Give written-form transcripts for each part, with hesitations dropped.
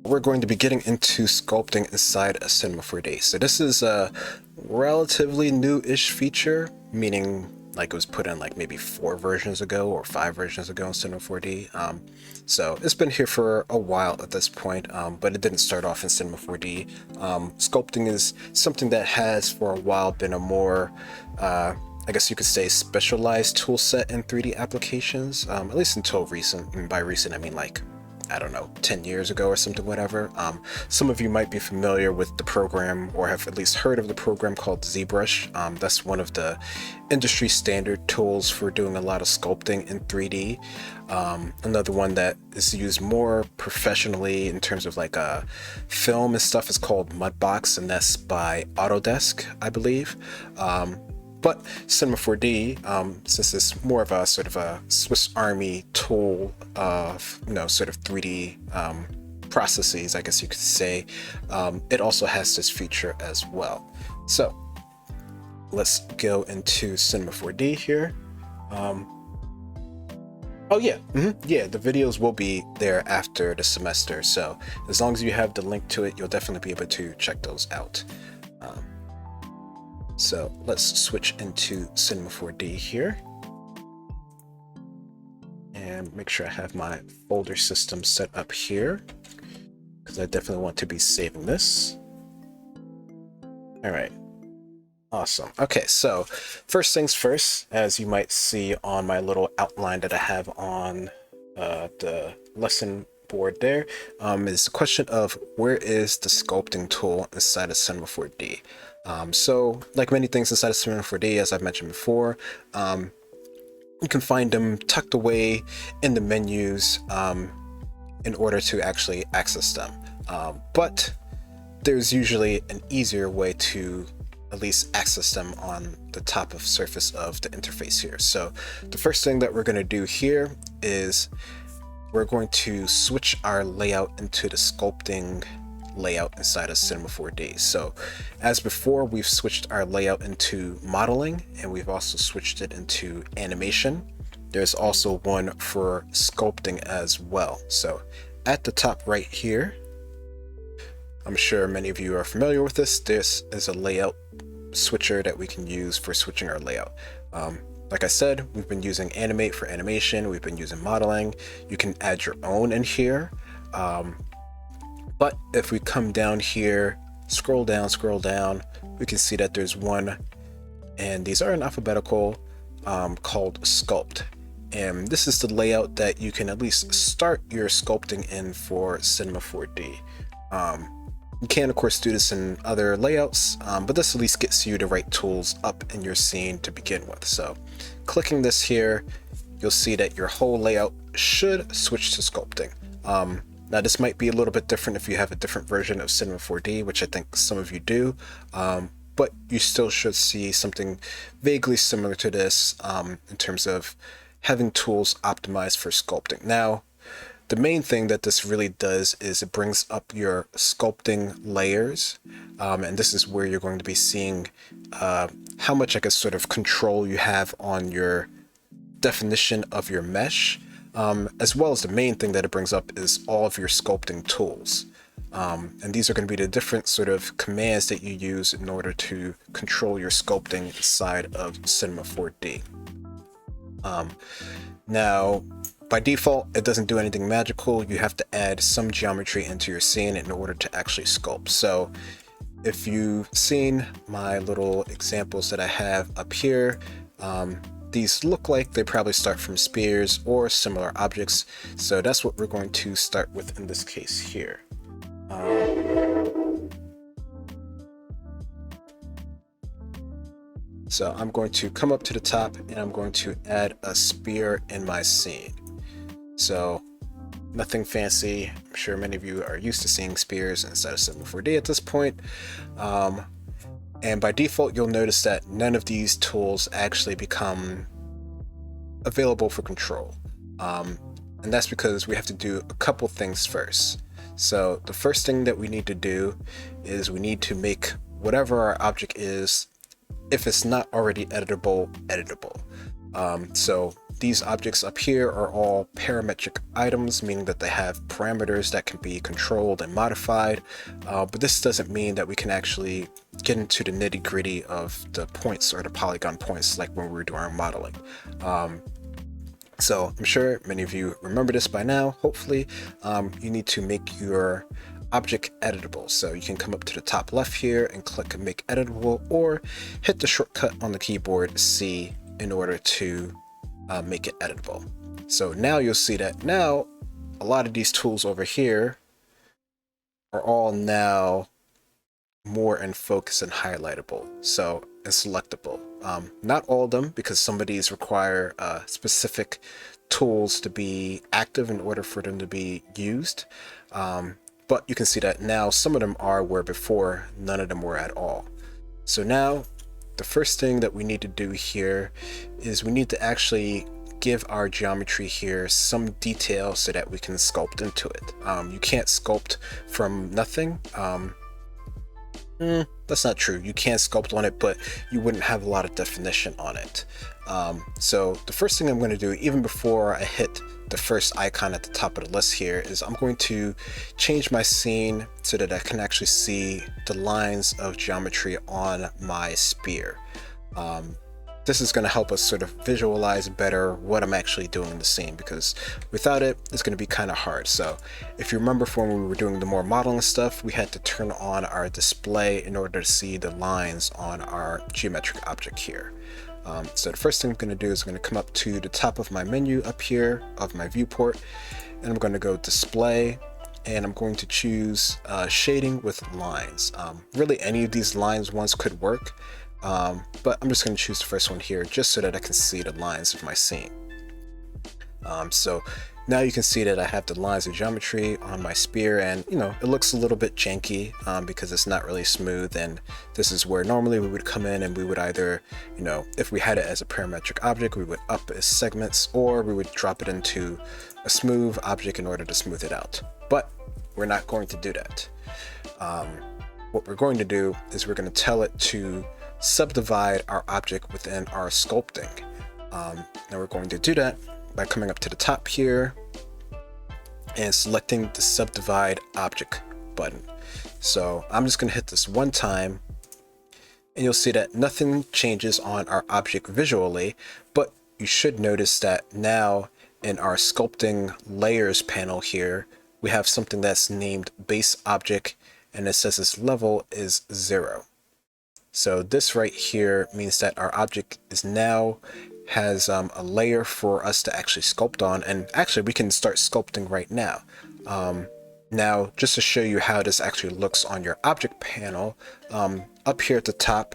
We're going to be getting into sculpting inside a Cinema 4D. So this is a relatively new-ish feature, meaning like it was put in like maybe 4 versions ago or 5 versions ago in Cinema 4D. So it's been here for a while at this point, but it didn't start off in Cinema 4D. Sculpting is something that has for a while been a more I guess you could say specialized tool set in 3D applications, at least until recent. And by recent, I mean like, I don't know, 10 years ago or something, whatever. Some of you might be familiar with the program or have at least heard of the program called ZBrush. That's one of the industry standard tools for doing a lot of sculpting in 3D. Another one that is used more professionally in terms of like film and stuff is called Mudbox, and that's by Autodesk, I believe. But Cinema 4D, since it's more of a sort of a Swiss Army tool of, sort of 3D processes, I guess you could say, it also has this feature as well. So let's go into Cinema 4D here. Oh yeah, yeah, the videos will be there after the semester. So as long as you have the link to it, you'll definitely be able to check those out. So let's switch into Cinema 4D here and make sure I have my folder system set up here because I definitely want to be saving this. All right, awesome. Okay, so first things first, as you might see on my little outline that I have on the lesson board there, is the question of where is the sculpting tool inside of Cinema 4D. So like many things inside of Cinema 4D, as I've mentioned before, you can find them tucked away in the menus in order to actually access them. But there's usually an easier way to at least access them on the top of surface of the interface here. So the first thing that we're going to do here is we're going to switch our layout into the sculpting layout inside of Cinema 4D. So as before, we've switched our layout into modeling, and we've also switched it into animation. There's also one for sculpting as well. So at the top right here, I'm sure many of you are familiar with this. This is a layout switcher that we can use for switching our layout. Like I said, we've been using animate for animation. We've been using modeling. You can add your own in here. But if we come down here, scroll down, we can see that there's one, and these are in alphabetical, called Sculpt. And this is the layout that you can at least start your sculpting in for Cinema 4D. You can, of course, do this in other layouts, but this at least gets you the right tools up in your scene to begin with. So clicking this here, you'll see that your whole layout should switch to sculpting. Now this might be a little bit different if you have a different version of Cinema 4D, which I think some of you do, but you still should see something vaguely similar to this in terms of having tools optimized for sculpting. Now, the main thing that this really does is it brings up your sculpting layers, and this is where you're going to be seeing how much, I guess, sort of control you have on your definition of your mesh. As well as the main thing that it brings up is all of your sculpting tools. And these are going to be the different sort of commands that you use in order to control your sculpting inside of Cinema 4D. Now, by default, it doesn't do anything magical. You have to add some geometry into your scene in order to actually sculpt. So if you've seen my little examples that I have up here, these look like they probably start from spheres or similar objects. So that's what we're going to start with in this case here. So I'm going to come up to the top and I'm going to add a sphere in my scene. So nothing fancy. I'm sure many of you are used to seeing spheres inside of Cinema 4D at this point. And by default, you'll notice that none of these tools actually become available for control. And that's because we have to do a couple things first. So the first thing that we need to do is we need to make whatever our object is, if it's not already editable. So these objects up here are all parametric items, meaning that they have parameters that can be controlled and modified, but this doesn't mean that we can actually get into the nitty-gritty of the points or the polygon points like when we were doing our modeling. So I'm sure many of you remember this by now. Hopefully you need to make your object editable. So you can come up to the top left here and click make editable, or hit the shortcut on the keyboard C in order to make it editable. So now you'll see that now a lot of these tools over here are all now more in focus and highlightable, so and selectable. Not all of them, because some of these require specific tools to be active in order for them to be used. But you can see that now some of them are, where before none of them were at all. So now the first thing that we need to do here is we need to actually give our geometry here some detail so that we can sculpt into it. You can't sculpt from nothing. That's not true. You can sculpt on it, but you wouldn't have a lot of definition on it. So the first thing I'm going to do, even before I hit the first icon at the top of the list here, is I'm going to change my scene so that I can actually see the lines of geometry on my sphere. This is going to help us sort of visualize better what I'm actually doing in the scene, because without it, it's going to be kind of hard. So if you remember from when we were doing the more modeling stuff, we had to turn on our display in order to see the lines on our geometric object here. So the first thing I'm going to do is I'm going to come up to the top of my menu up here of my viewport, and I'm going to go display, and I'm going to choose shading with lines. Really any of these lines ones could work, but I'm just going to choose the first one here just so that I can see the lines of my scene. So now you can see that I have the lines of geometry on my sphere, and you know, it looks a little bit janky because it's not really smooth. And this is where normally we would come in and we would either, you know, if we had it as a parametric object, we would up its segments, or we would drop it into a smooth object in order to smooth it out. But we're not going to do that. What we're going to do is we're going to tell it to subdivide our object within our sculpting. Now we're going to do that by coming up to the top here and selecting the subdivide object button. So I'm just going to hit this one time, and you'll see that nothing changes on our object visually, but you should notice that now in our sculpting layers panel here, we have something that's named base object, and it says its level is 0. So this right here means that our object is now has a layer for us to actually sculpt on, and actually we can start sculpting right now. Now, just to show you how this actually looks on your object panel, up here at the top,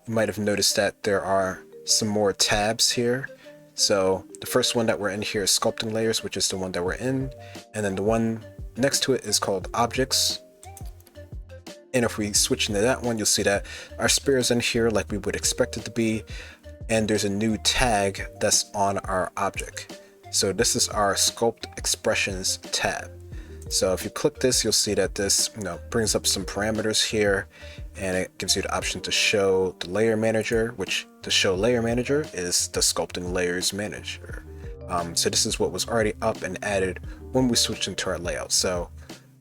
you might have noticed that there are some more tabs here. So the first one that we're in here is sculpting layers, which is the one that we're in, and then the one next to it is called objects. And if we switch into that one, you'll see that our sphere is in here like we would expect it to be, and there's a new tag that's on our object. So this is our Sculpt Expressions tab. So if you click this, you'll see that this, you know, brings up some parameters here, and it gives you the option to show the layer manager, which the show layer manager is the sculpting layers manager. So this is what was already up and added when we switched into our layout. So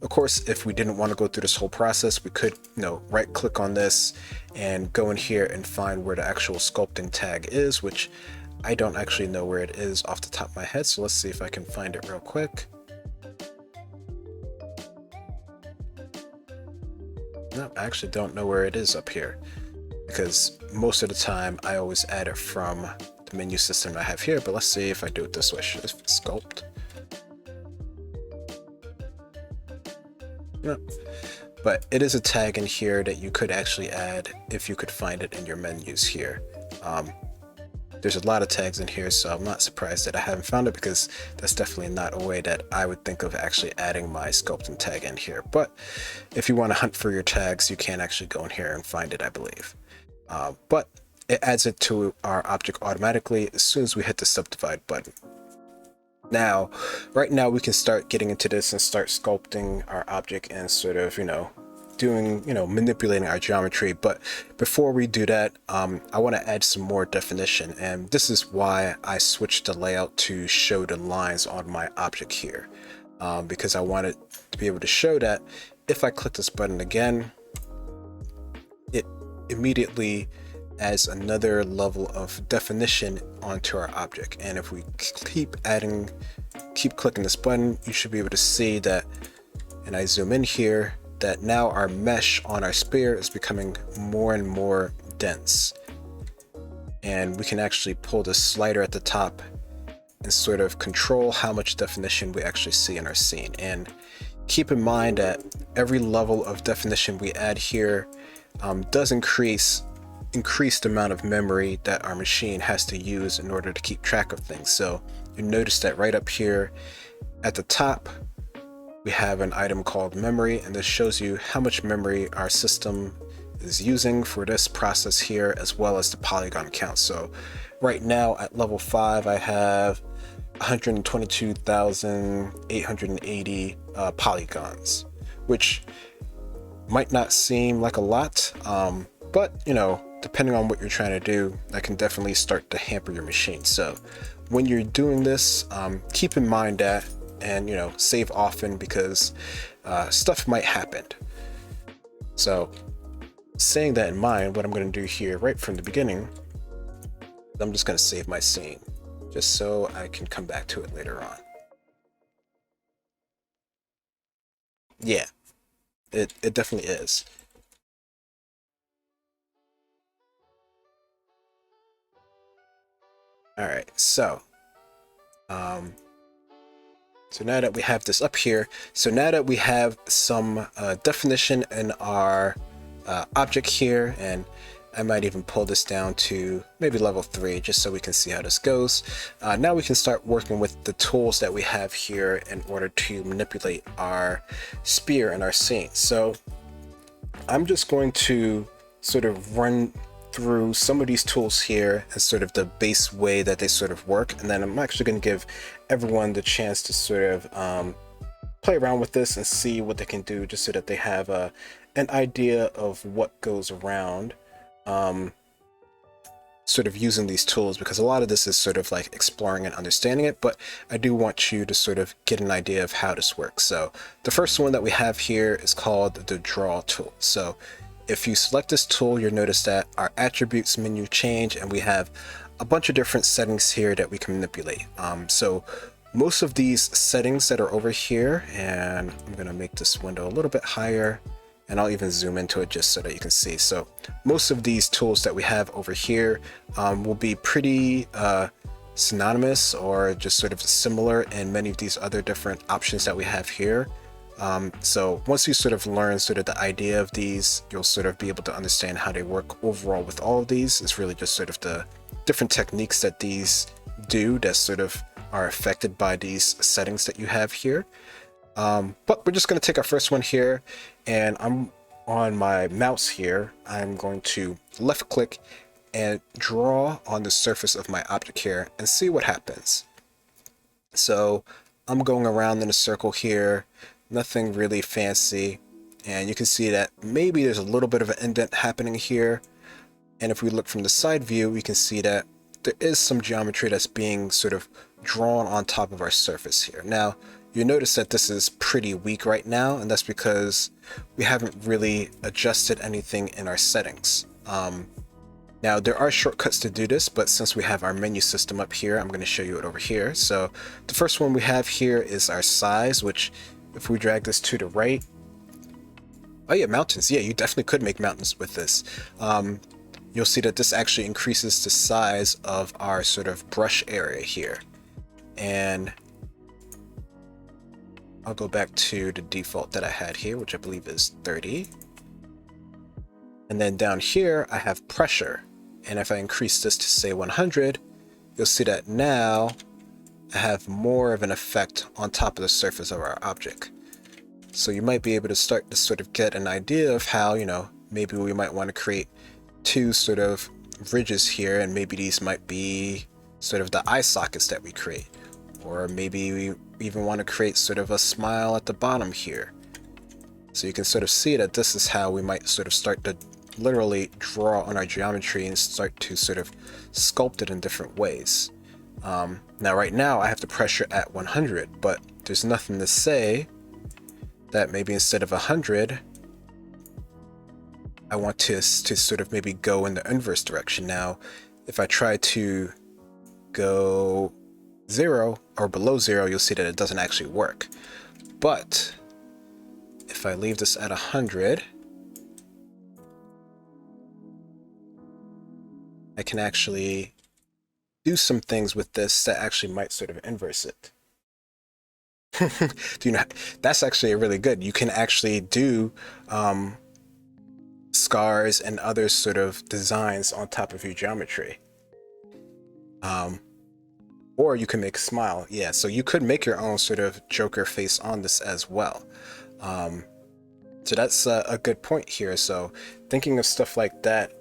of course, if we didn't want to go through this whole process, we could, you know, right click on this and go in here and find where the actual sculpting tag is, which I don't actually know where it is off the top of my head. So let's see if I can find it real quick. No, I actually don't know where it is up here, because most of the time I always add it from the menu system I have here. But let's see if I do it this way. Sculpt. No. But it is a tag in here that you could actually add if you could find it in your menus here. There's a lot of tags in here, so I'm not surprised that I haven't found it, because that's definitely not a way that I would think of actually adding my sculpting tag in here. But if you want to hunt for your tags, you can actually go in here and find it, I believe. But it adds it to our object automatically as soon as we hit the subdivide button. Now, right now we can start getting into this and start sculpting our object and sort of, you know, doing, manipulating our geometry. But before we do that, I want to add some more definition, and this is why I switched the layout to show the lines on my object here, because I wanted to be able to show that if I click this button again, it immediately adds another level of definition onto our object. And if we keep clicking this button, you should be able to see that, and I zoom in here, that now our mesh on our sphere is becoming more and more dense. And we can actually pull this slider at the top and sort of control how much definition we actually see in our scene. And keep in mind that every level of definition we add here does increase the amount of memory that our machine has to use in order to keep track of things. So you notice that right up here at the top, we have an item called memory, and this shows you how much memory our system is using for this process here, as well as the polygon count. So right now at level 5, I have 122,880 polygons, which might not seem like a lot, but depending on what you're trying to do, that can definitely start to hamper your machine. So when you're doing this, keep in mind that, and save often, because stuff might happen. So saying that in mind, what I'm going to do here right from the beginning, I'm just going to save my scene just so I can come back to it later on. Yeah, it definitely is. All right, so now that we have this up here, so now that we have some definition in our object here, and I might even pull this down to maybe level 3 just so we can see how this goes. Now we can start working with the tools that we have here in order to manipulate our sphere and our scene. So I'm just going to sort of run through some of these tools here and sort of the base way that they sort of work, and then I'm actually going to give everyone the chance to sort of play around with this and see what they can do, just so that they have an idea of what goes around sort of using these tools, because a lot of this is sort of like exploring and understanding it, but I do want you to sort of get an idea of how this works. So the first one that we have here is called the draw tool. So if you select this tool, you'll notice that our attributes menu change, and we have a bunch of different settings here that we can manipulate. So most of these settings that are over here, and I'm going to make this window a little bit higher, and I'll even zoom into it just so that you can see. So most of these tools that we have over here will be pretty synonymous or just sort of similar in many of these other different options that we have here. So once you sort of learn sort of the idea of these, you'll sort of be able to understand how they work overall with all of these. It's really just sort of the different techniques that these do that sort of are affected by these settings that you have here. But we're just going to take our first one here, and I'm on my mouse here. I'm going to left click and draw on the surface of my object here and see what happens. So I'm going around in a circle here. Nothing really fancy, and you can see that maybe there's a little bit of an indent happening here, and if we look from the side view, we can see that there is some geometry that's being sort of drawn on top of our surface here. Now you notice that this is pretty weak right now, and that's because we haven't really adjusted anything in our settings. Now there are shortcuts to do this, but since we have our menu system up here, I'm going to show you it over here. So the first one we have here is our size, which if we drag this to the right, oh yeah, mountains. Yeah, you definitely could make mountains with this. You'll see that this actually increases the size of our sort of brush area here. And I'll go back to the default that I had here, which I believe is 30. And then down here, I have pressure. And if I increase this to say 100, you'll see that now I have more of an effect on top of the surface of our object. So you might be able to start to sort of get an idea of how, maybe we might want to create two sort of ridges here, and maybe these might be sort of the eye sockets that we create. Or maybe we even want to create sort of a smile at the bottom here. So you can sort of see that this is how we might sort of start to literally draw on our geometry and start to sort of sculpt it in different ways. Now right now I have the pressure at 100, but there's nothing to say that maybe instead of 100, I want to sort of maybe go in the inverse direction. Now, if I try to go 0 or below 0, you'll see that it doesn't actually work. But if I leave this at 100, I can actually do some things with this that actually might sort of inverse it. Do you know, that's actually really good. You can actually do scars and other sort of designs on top of your geometry. Or you can make a smile. Yeah, so you could make your own sort of Joker face on this as well. So that's a good point here. So thinking of stuff like that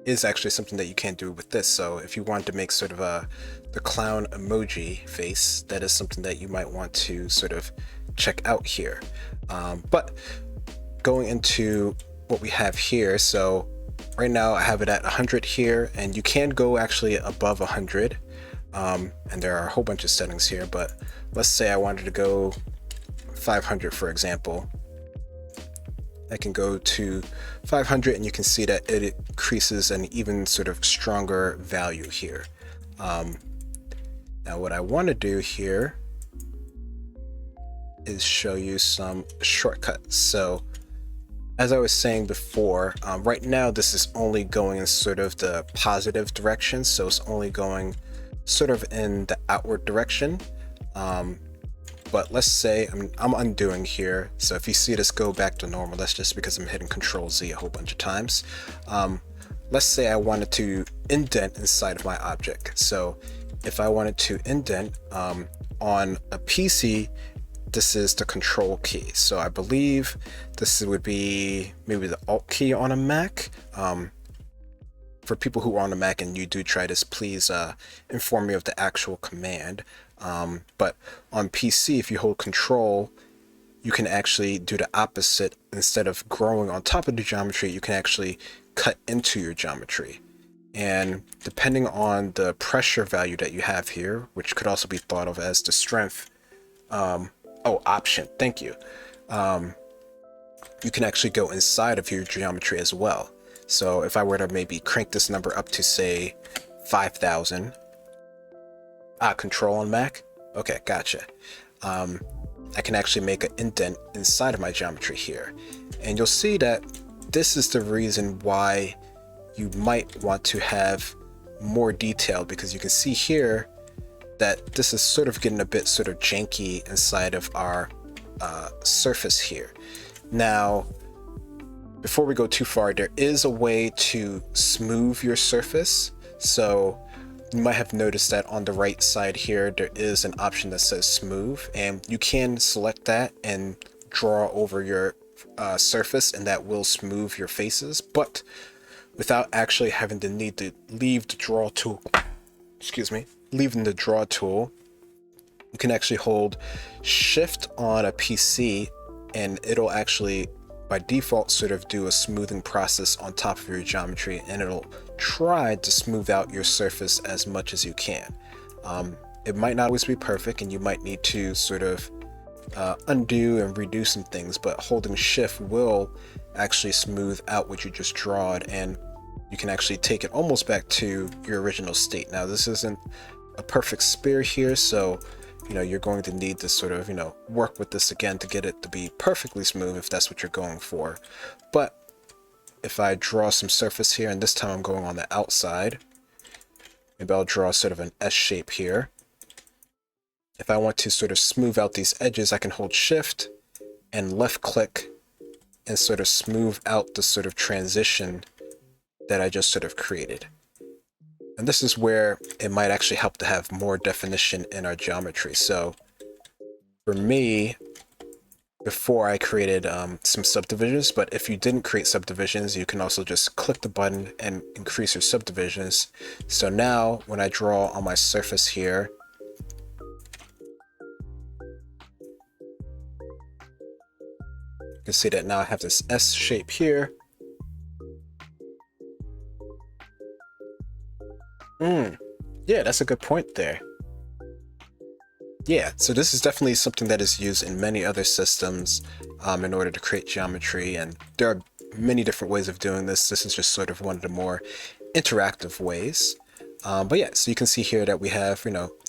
is actually something that you can do with this. So if you want to make sort of the clown emoji face, that is something that you might want to sort of check out here. But going into what we have here, so right now I have it at 100 here, and you can go actually above 100, and there are a whole bunch of settings here, but let's say I wanted to go 500 for example. I can go to 500 and you can see that it increases an even sort of stronger value here. Now what I want to do here is show you some shortcuts. So as I was saying before, right now this is only going in sort of the positive direction, so it's only going sort of in the outward direction. But let's say I'm undoing here, so if you see this go back to normal, that's just because I'm hitting Control Z a whole bunch of times. Let's say I wanted to indent inside of my object. So if I wanted to indent on a PC, this is the Control key. So I believe this would be maybe the Alt key on a Mac. For people who are on a Mac and you do try this, please inform me of the actual command. But on PC, if you hold Control, you can actually do the opposite. Instead of growing on top of the geometry, you can actually cut into your geometry. And depending on the pressure value that you have here, which could also be thought of as the strength, option, thank you. You can actually go inside of your geometry as well. So if I were to maybe crank this number up to say 5,000, Control on Mac, okay, gotcha. I can actually make an indent inside of my geometry here. And you'll see that this is the reason why you might want to have more detail, because you can see here that this is sort of getting a bit sort of janky inside of our surface here. Now, before we go too far, there is a way to smooth your surface. So you might have noticed that on the right side here, there is an option that says smooth, and you can select that and draw over your surface, and that will smooth your faces, but without actually having the need to leave the draw tool, leaving the draw tool, you can actually hold Shift on a PC and it'll actually by default sort of do a smoothing process on top of your geometry, and it'll try to smooth out your surface as much as you can. It might not always be perfect and you might need to sort of undo and redo some things, but holding Shift will actually smooth out what you just drawed, and you can actually take it almost back to your original state. Now this isn't a perfect spear here, so you're going to need to sort of work with this again to get it to be perfectly smooth if that's what you're going for. But if I draw some surface here, and this time I'm going on the outside, maybe I'll draw sort of an S shape here. If I want to sort of smooth out these edges, I can hold Shift and left click and sort of smooth out the sort of transition that I just sort of created. And this is where it might actually help to have more definition in our geometry. So for me, before I created some subdivisions, but if you didn't create subdivisions, you can also just click the button and increase your subdivisions. So now when I draw on my surface here, You can see that now I have this S shape here. Yeah, that's a good point there. Yeah, so this is definitely something that is used in many other systems in order to create geometry, and there are many different ways of doing this. This is just sort of one of the more interactive ways. But yeah, so you can see here that we have,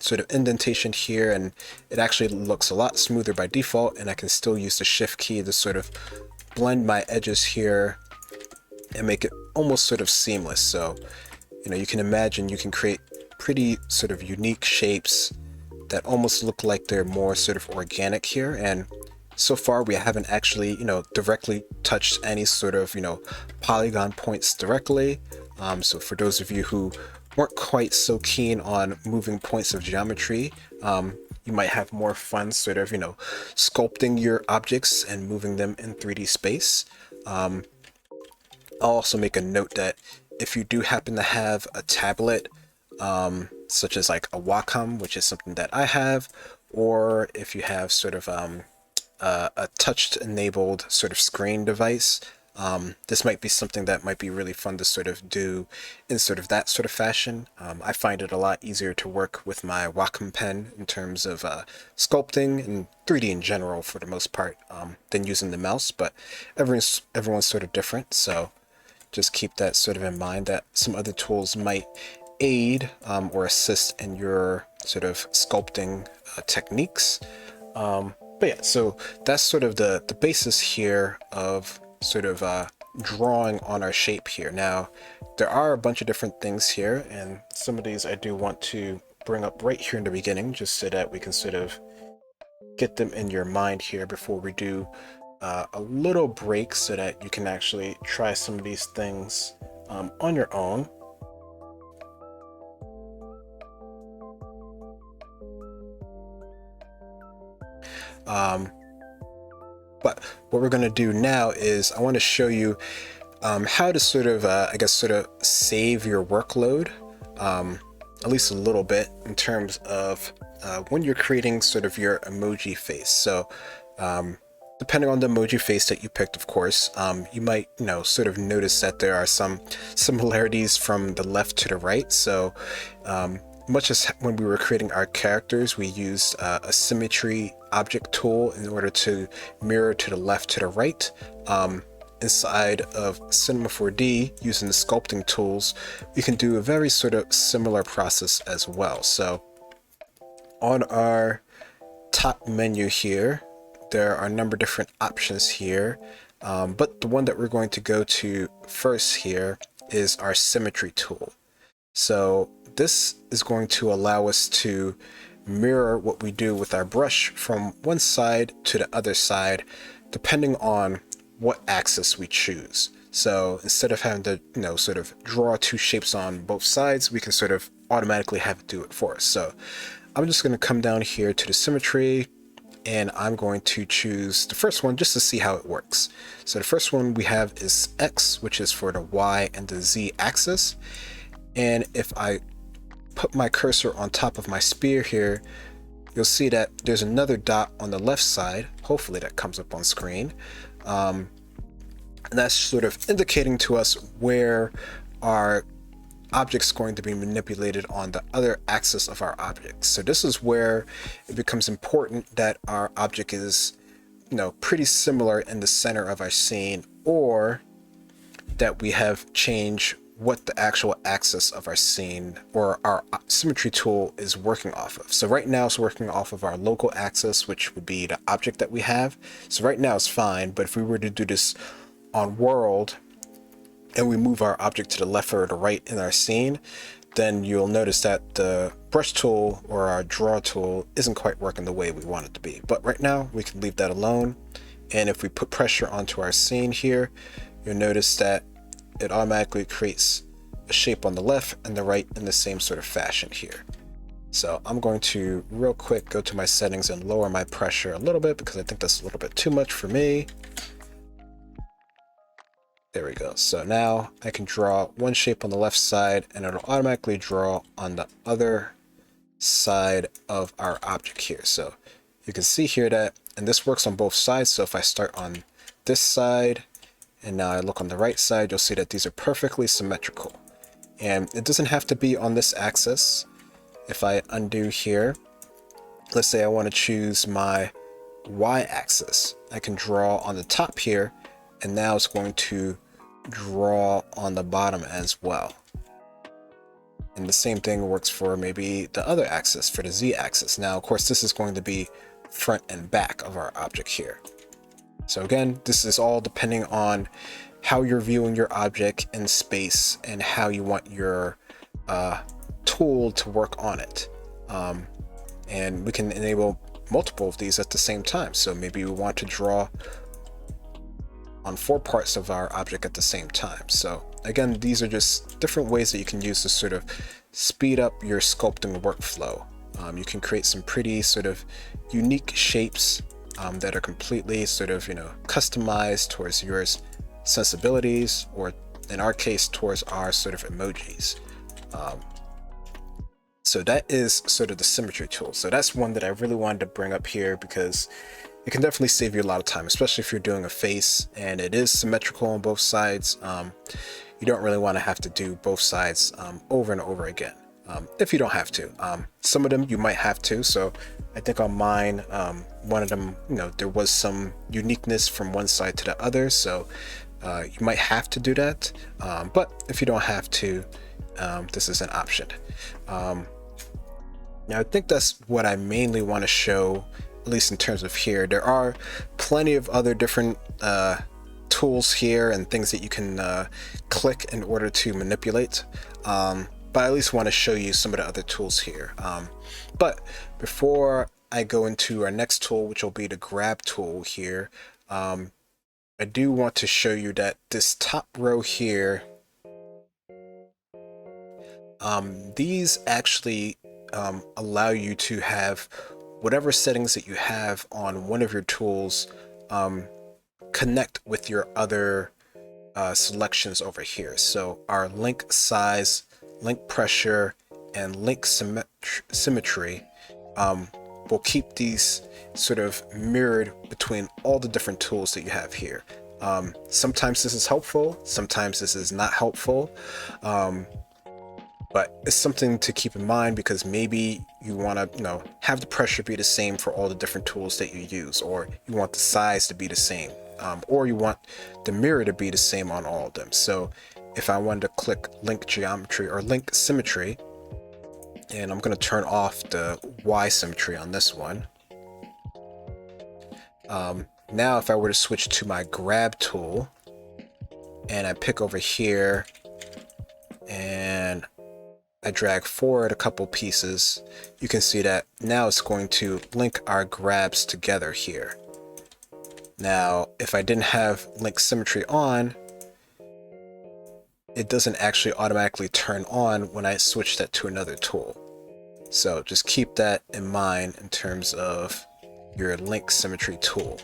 sort of indentation here, and it actually looks a lot smoother by default, and I can still use the shift key to sort of blend my edges here and make it almost sort of seamless. So, you can imagine you can create pretty sort of unique shapes that almost look like they're more sort of organic here. And so far we haven't actually, directly touched any sort of, polygon points directly. So for those of you who weren't quite so keen on moving points of geometry, you might have more fun sort of, sculpting your objects and moving them in 3D space. I'll also make a note that if you do happen to have a tablet, such as like a Wacom, which is something that I have, or if you have sort of a touch-enabled sort of screen device, this might be something that might be really fun to sort of do in sort of that sort of fashion. I find it a lot easier to work with my Wacom pen in terms of sculpting and 3D in general for the most part, than using the mouse, but everyone's sort of different, so just keep that sort of in mind, that some other tools might aid or assist in your sort of sculpting techniques. But yeah, so that's sort of the basis here of sort of drawing on our shape here. Now, there are a bunch of different things here, and some of these I do want to bring up right here in the beginning, just so that we can sort of get them in your mind here before we do a little break, so that you can actually try some of these things on your own. But what we're going to do now is I want to show you how to sort of, I guess, sort of save your workload, at least a little bit, in terms of when you're creating sort of your emoji face. So depending on the emoji face that you picked, of course, you might, sort of notice that there are some similarities from the left to the right. So much as when we were creating our characters, we used a symmetry object tool in order to mirror to the left to the right. Inside of Cinema 4D, using the sculpting tools, we can do a very sort of similar process as well. So on our top menu here, there are a number of different options here, but the one that we're going to go to first here is our symmetry tool. So this is going to allow us to mirror what we do with our brush from one side to the other side, depending on what axis we choose. So instead of having to, sort of draw two shapes on both sides, we can sort of automatically have it do it for us. So I'm just going to come down here to the symmetry, and I'm going to choose the first one just to see how it works. So the first one we have is X, which is for the Y and the Z axis. And if I put my cursor on top of my spear here, you'll see that there's another dot on the left side. Hopefully that comes up on screen. And that's sort of indicating to us where our object's going to be manipulated on the other axis of our object. So this is where it becomes important that our object is, pretty similar in the center of our scene, or that we have changed what the actual axis of our scene or our symmetry tool is working off of. So right now it's working off of our local axis, which would be the object that we have. So right now it's fine, but if we were to do this on world and we move our object to the left or the right in our scene, then you'll notice that the brush tool or our draw tool isn't quite working the way we want it to be. But right now we can leave that alone. And if we put pressure onto our scene here, you'll notice that it automatically creates a shape on the left and the right in the same sort of fashion here. So I'm going to real quick go to my settings and lower my pressure a little bit, because I think that's a little bit too much for me. There we go. So now I can draw one shape on the left side, and it'll automatically draw on the other side of our object here. So you can see here that, and this works on both sides. So if I start on this side, and now I look on the right side, you'll see that these are perfectly symmetrical. And it doesn't have to be on this axis. If I undo here, let's say I want to choose my y-axis. I can draw on the top here, and now it's going to draw on the bottom as well. And the same thing works for maybe the other axis, for the z-axis. Now, of course, this is going to be front and back of our object here. So again, this is all depending on how you're viewing your object in space and how you want your tool to work on it. And we can enable multiple of these at the same time. So maybe we want to draw on 4 parts of our object at the same time. So again, these are just different ways that you can use to sort of speed up your sculpting workflow. You can create some pretty sort of unique shapes that are completely sort of, customized towards your sensibilities, or in our case, towards our sort of emojis. So that is sort of the symmetry tool. So that's one that I really wanted to bring up here because it can definitely save you a lot of time, especially if you're doing a face and it is symmetrical on both sides. You don't really want to have to do both sides over and over again. If you don't have to. Some of them you might have to. So I think on mine, one of them, there was some uniqueness from one side to the other. So you might have to do that. But if you don't have to, this is an option. Now I think that's what I mainly want to show, at least in terms of here. There are plenty of other different tools here and things that you can click in order to manipulate. But I at least want to show you some of the other tools here. But before I go into our next tool, which will be the grab tool here, I do want to show you that this top row here, these actually allow you to have whatever settings that you have on one of your tools connect with your other selections over here. So our link size, link pressure, and link symmetry will keep these sort of mirrored between all the different tools that you have here. Sometimes this is helpful, sometimes this is not helpful, but it's something to keep in mind because maybe you want to have the pressure be the same for all the different tools that you use, or you want the size to be the same, or you want the mirror to be the same on all of them. So if I wanted to click link geometry or link symmetry, and I'm going to turn off the Y symmetry on this one. Now if I were to switch to my grab tool and I pick over here and I drag forward a couple pieces, you can see that now it's going to link our grabs together here. Now, if I didn't have link symmetry on, it doesn't actually automatically turn on when I switch that to another tool. So just keep that in mind in terms of your link symmetry tool.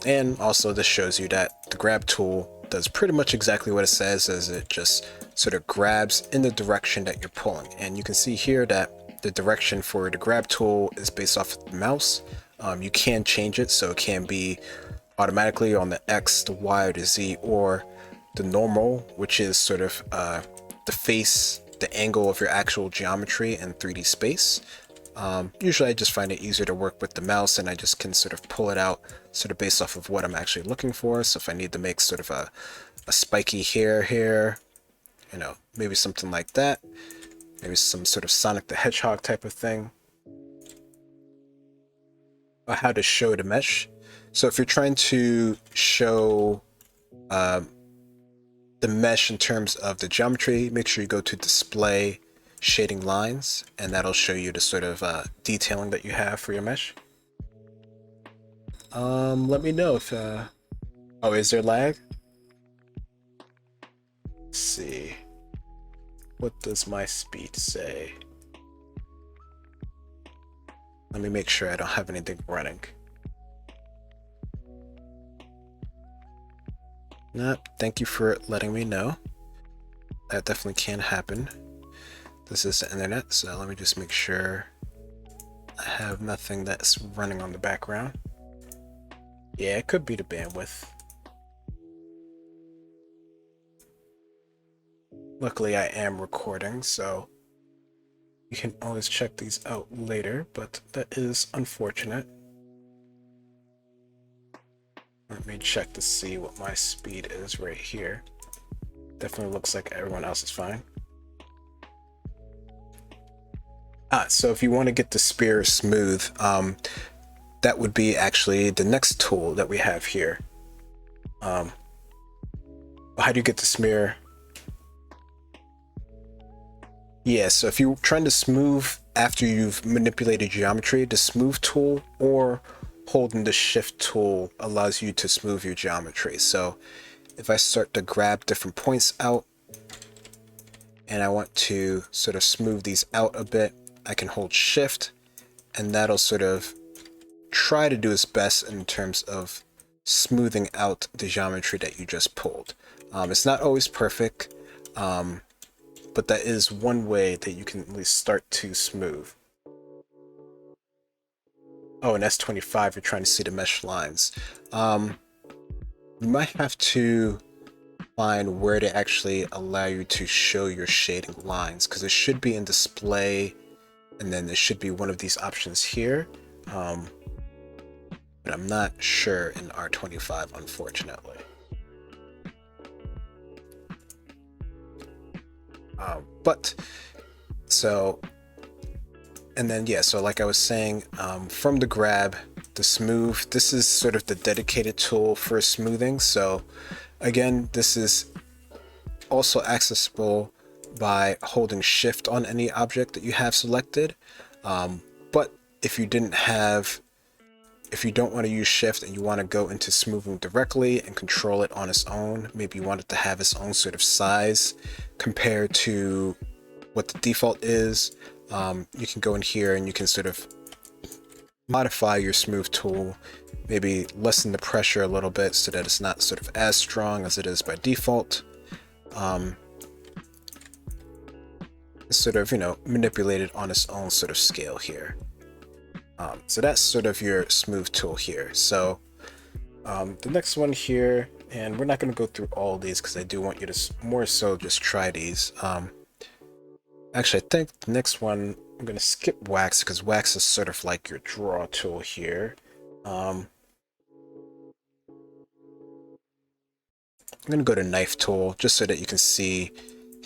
And also this shows you that the grab tool does pretty much exactly what it says, as it just sort of grabs in the direction that you're pulling. And you can see here that the direction for the grab tool is based off of the mouse. You can change it, so it can be automatically on the X, the Y, or the Z, or the normal, which is sort of the face, the angle of your actual geometry in 3D space. Usually I just find it easier to work with the mouse, and I just can sort of pull it out sort of based off of what I'm actually looking for. So if I need to make sort of a spiky hair here, maybe something like that, maybe some sort of Sonic the Hedgehog type of thing. Or how to show the mesh. So if you're trying to show the mesh in terms of the geometry, make sure you go to display shading lines, and that'll show you the sort of detailing that you have for your mesh. Let me know if oh, is there lag? Let's see, what does my speed say? Let me make sure I don't have anything running. No, thank you for letting me know. That definitely can happen. This is the internet, so let me just make sure I have nothing that's running on the background. Yeah, it could be the bandwidth. Luckily, I am recording, so you can always check these out later, but that is unfortunate. Let me check to see what my speed is right here. Definitely looks like everyone else is fine. So if you want to get the spear smooth, that would be actually the next tool that we have here. How do you get the smear? Yeah, so if you're trying to smooth after you've manipulated geometry, the smooth tool or holding the shift tool allows you to smooth your geometry. So if I start to grab different points out and I want to sort of smooth these out a bit, I can hold shift and that'll sort of try to do its best in terms of smoothing out the geometry that you just pulled. It's not always perfect, but that is one way that you can at least start to smooth. Oh, in S25, you're trying to see the mesh lines. You might have to find where to actually allow you to show your shading lines, because it should be in display, and then there should be one of these options here. But I'm not sure in R25, unfortunately. And then yeah, so like I was saying, from the grab, the smooth, this is sort of the dedicated tool for smoothing. So again, this is also accessible by holding shift on any object that you have selected. But if you don't want to use shift and you want to go into smoothing directly and control it on its own, maybe you want it to have its own sort of size compared to what the default is, you can go in here and you can sort of modify your smooth tool, maybe lessen the pressure a little bit so that it's not sort of as strong as it is by default. Sort of, manipulate it on its own sort of scale here. So that's sort of your smooth tool here. So the next one here, and we're not going to go through all these because I do want you to more so just try these. Actually, I think the next one, I'm going to skip wax because wax is sort of like your draw tool here. I'm going to go to knife tool just so that you can see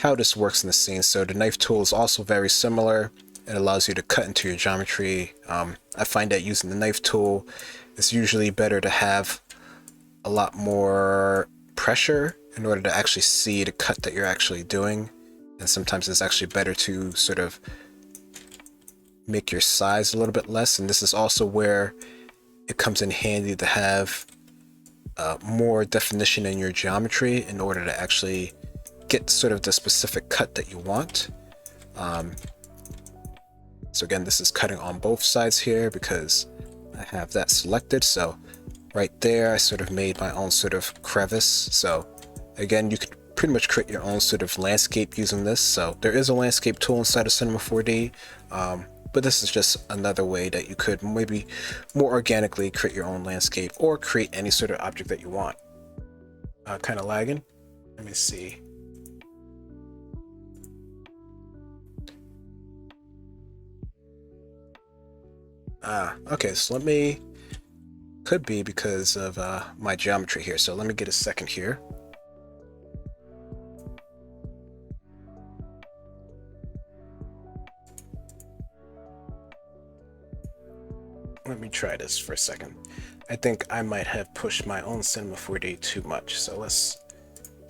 how this works in the scene. So the knife tool is also very similar. It allows you to cut into your geometry. I find that using the knife tool, it's usually better to have a lot more pressure in order to actually see the cut that you're actually doing. And sometimes it's actually better to sort of make your size a little bit less. And this is also where it comes in handy to have more definition in your geometry in order to actually get sort of the specific cut that you want. So again, this is cutting on both sides here because I have that selected. So right there, I sort of made my own sort of crevice. So again, you could pretty much create your own sort of landscape using this. So there is a landscape tool inside of Cinema 4D, but this is just another way that you could maybe more organically create your own landscape or create any sort of object that you want. Kind of lagging. Let me see. Okay, so could be because of my geometry here. So let me get a second here. Let me try this for a second. I think I might have pushed my own Cinema 4D too much. So let's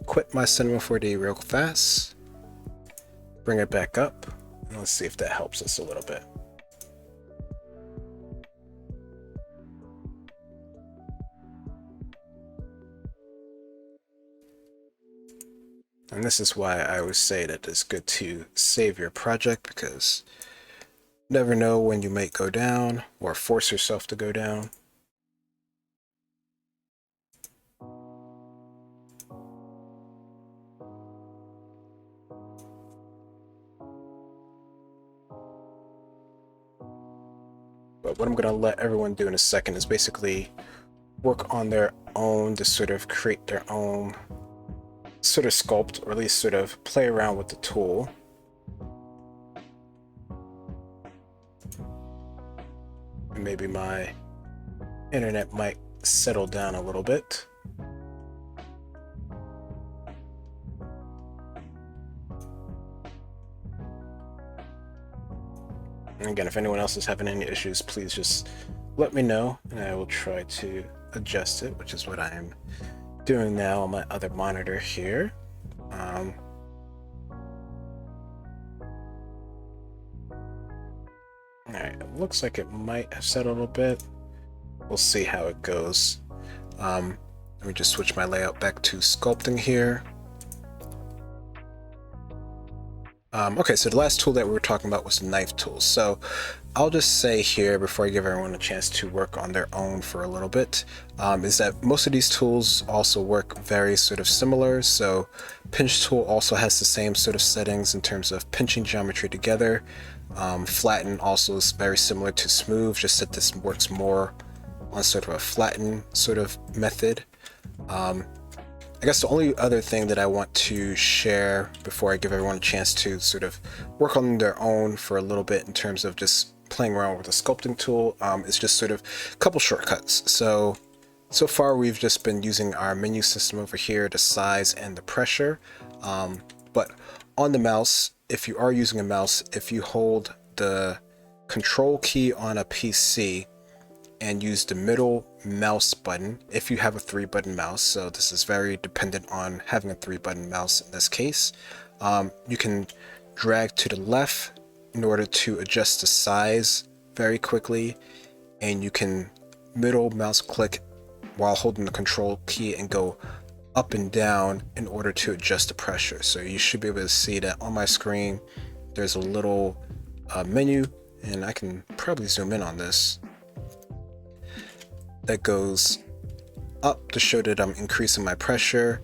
quit my Cinema 4D real fast. Bring it back up. And let's see if that helps us a little bit. And this is why I always say that it's good to save your project, because you never know when you might go down or force yourself to go down. But what I'm going to let everyone do in a second is basically work on their own to sort of create their own sort of sculpt, or at least sort of play around with the tool. And maybe my internet might settle down a little bit. And again, if anyone else is having any issues, please just let me know and I will try to adjust it, which is what I am doing now on my other monitor here. All right, it looks like it might have settled a little bit. We'll see how it goes. Let me just switch my layout back to sculpting here. Okay, so the last tool that we were talking about was the knife tool. So I'll just say here, before I give everyone a chance to work on their own for a little bit, is that most of these tools also work very sort of similar. So pinch tool also has the same sort of settings in terms of pinching geometry together. Flatten also is very similar to smooth, just that this works more on sort of a flatten sort of method. I guess the only other thing that I want to share before I give everyone a chance to sort of work on their own for a little bit in terms of just playing around with the sculpting tool is just sort of a couple shortcuts. So far we've just been using our menu system over here, the size and the pressure. But on the mouse, if you are using a mouse, if you hold the control key on a PC and use the middle mouse button, if you have a 3-button mouse, so this is very dependent on having a 3-button mouse in this case, you can drag to the left in order to adjust the size very quickly, and you can middle mouse click while holding the control key and go up and down in order to adjust the pressure. So you should be able to see that on my screen there's a little menu, and I can probably zoom in on this, that goes up to show that I'm increasing my pressure,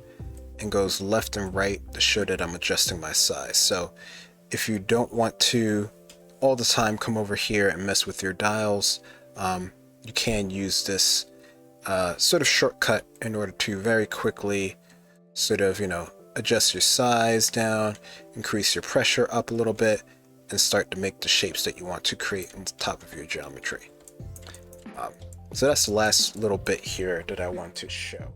and goes left and right to show that I'm adjusting my size. So if you don't want to all the time come over here and mess with your dials, you can use this sort of shortcut in order to very quickly sort of, adjust your size down, increase your pressure up a little bit, and start to make the shapes that you want to create on the top of your geometry. So that's the last little bit here that I want to show.